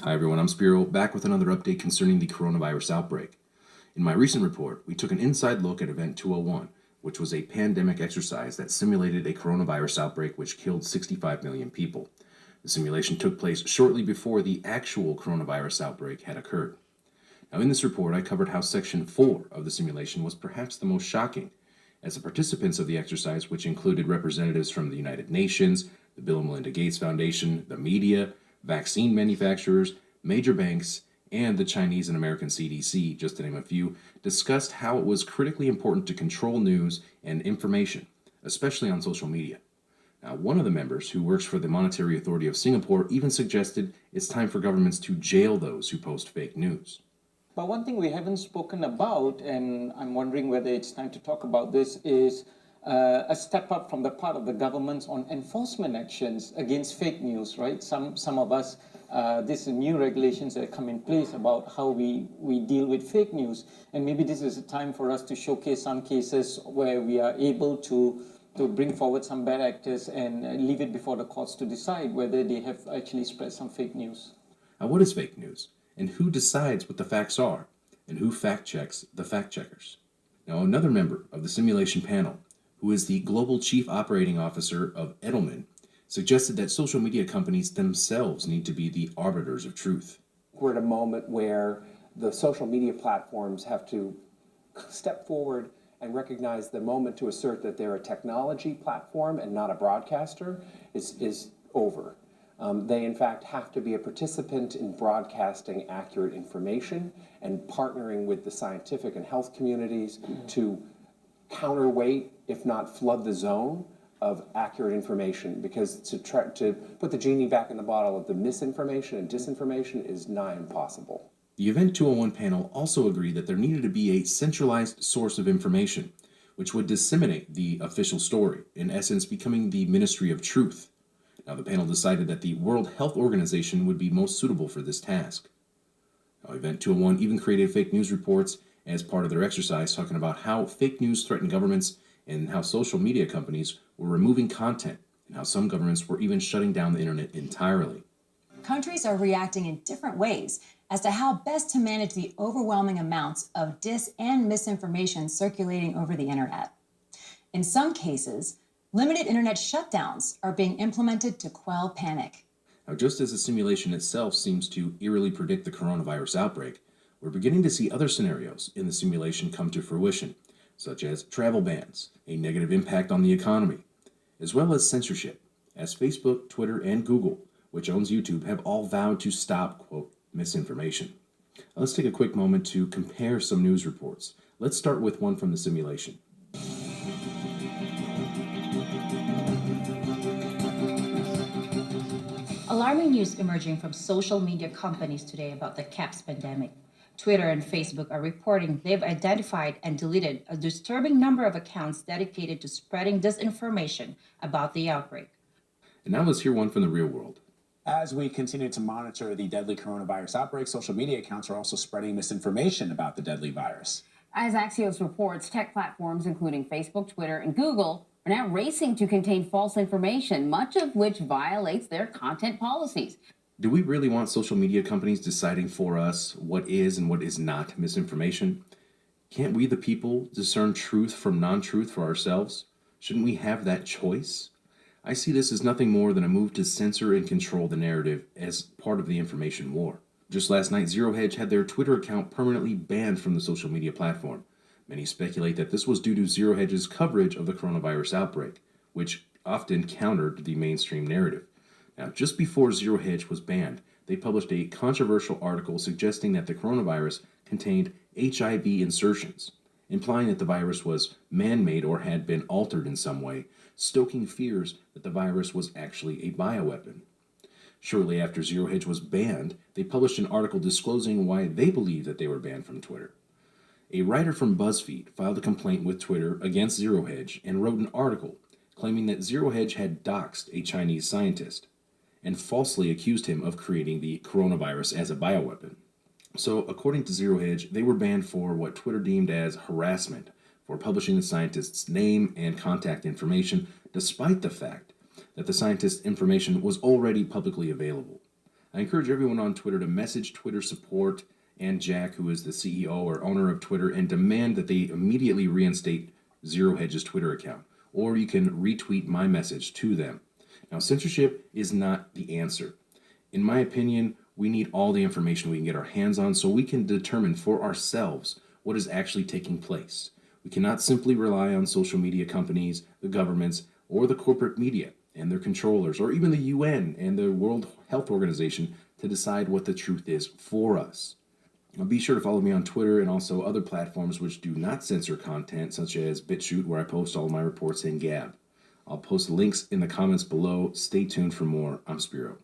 Hi everyone, I'm Spiro, back with another update concerning the coronavirus outbreak. In my recent report, we took an inside look at Event 201, which was a pandemic exercise that simulated a coronavirus outbreak which killed 65 million people. The simulation took place shortly before the actual coronavirus outbreak had occurred. Now, in this report, I covered how Section 4 of the simulation was perhaps the most shocking, as the participants of the exercise, which included representatives from the United Nations, the Bill and Melinda Gates Foundation, the media, vaccine manufacturers, major banks, and the Chinese and American CDC, just to name a few, discussed how it was critically important to control news and information, especially on social media. Now, one of the members, who works for the Monetary Authority of Singapore, even suggested it's time for governments to jail those who post fake news. But one thing we haven't spoken about, and I'm wondering whether it's time to talk about this, is a step up from the part of the governments on enforcement actions against fake news, right? Some of us, these new regulations that come in place about how we deal with fake news. And maybe this is a time for us to showcase some cases where we are able to bring forward some bad actors and leave it before the courts to decide whether they have actually spread some fake news. Now, what is fake news? And who decides what the facts are? And who fact checks the fact checkers? Now, another member of the simulation panel, who is the Global Chief Operating Officer of Edelman, suggested that social media companies themselves need to be the arbiters of truth. We're at a moment where the social media platforms have to step forward and recognize the moment to assert that they're a technology platform and not a broadcaster is over. They, in fact, have to be a participant in broadcasting accurate information and partnering with the scientific and health communities to counterweight, if not flood the zone of accurate information, because to put the genie back in the bottle of the misinformation and disinformation is nigh impossible. The Event 201 panel also agreed that there needed to be a centralized source of information, which would disseminate the official story, in essence becoming the Ministry of Truth. Now, the panel decided that the World Health Organization would be most suitable for this task. Now, Event 201 even created fake news reports as part of their exercise, talking about how fake news threatened governments and how social media companies were removing content and how some governments were even shutting down the internet entirely. Countries are reacting in different ways as to how best to manage the overwhelming amounts of dis and misinformation circulating over the internet. In some cases, limited internet shutdowns are being implemented to quell panic. Now, just as the simulation itself seems to eerily predict the coronavirus outbreak, we're beginning to see other scenarios in the simulation come to fruition, such as travel bans, a negative impact on the economy, as well as censorship, as Facebook, Twitter, and Google, which owns YouTube, have all vowed to stop, quote, misinformation. Now, let's take a quick moment to compare some news reports. Let's start with one from the simulation. Alarming news emerging from social media companies today about the CAPS pandemic. Twitter and Facebook are reporting they've identified and deleted a disturbing number of accounts dedicated to spreading disinformation about the outbreak. And now let's hear one from the real world. As we continue to monitor the deadly coronavirus outbreak, social media accounts are also spreading misinformation about the deadly virus. As Axios reports, tech platforms including Facebook, Twitter, and Google are now racing to contain false information, much of which violates their content policies. Do we really want social media companies deciding for us what is and what is not misinformation? Can't we, the people, discern truth from non-truth for ourselves? Shouldn't we have that choice? I see this as nothing more than a move to censor and control the narrative as part of the information war. Just last night, Zero Hedge had their Twitter account permanently banned from the social media platform. Many speculate that this was due to Zero Hedge's coverage of the coronavirus outbreak, which often countered the mainstream narrative. Now, just before Zero Hedge was banned, they published a controversial article suggesting that the coronavirus contained HIV insertions, implying that the virus was man-made or had been altered in some way, stoking fears that the virus was actually a bioweapon. Shortly after Zero Hedge was banned, they published an article disclosing why they believe that they were banned from Twitter. A writer from BuzzFeed filed a complaint with Twitter against Zero Hedge and wrote an article claiming that Zero Hedge had doxed a Chinese scientist and falsely accused him of creating the coronavirus as a bioweapon. So, according to Zero Hedge, they were banned for what Twitter deemed as harassment for publishing the scientist's name and contact information, despite the fact that the scientist's information was already publicly available. I encourage everyone on Twitter to message Twitter support and Jack, who is the CEO or owner of Twitter, and demand that they immediately reinstate Zero Hedge's Twitter account. Or you can retweet my message to them. Now, censorship is not the answer. In my opinion, we need all the information we can get our hands on so we can determine for ourselves what is actually taking place. We cannot simply rely on social media companies, the governments, or the corporate media and their controllers, or even the UN and the World Health Organization to decide what the truth is for us. Now, be sure to follow me on Twitter and also other platforms which do not censor content, such as BitChute, where I post all my reports, and Gab. I'll post links in the comments below. Stay tuned for more. I'm Spiro.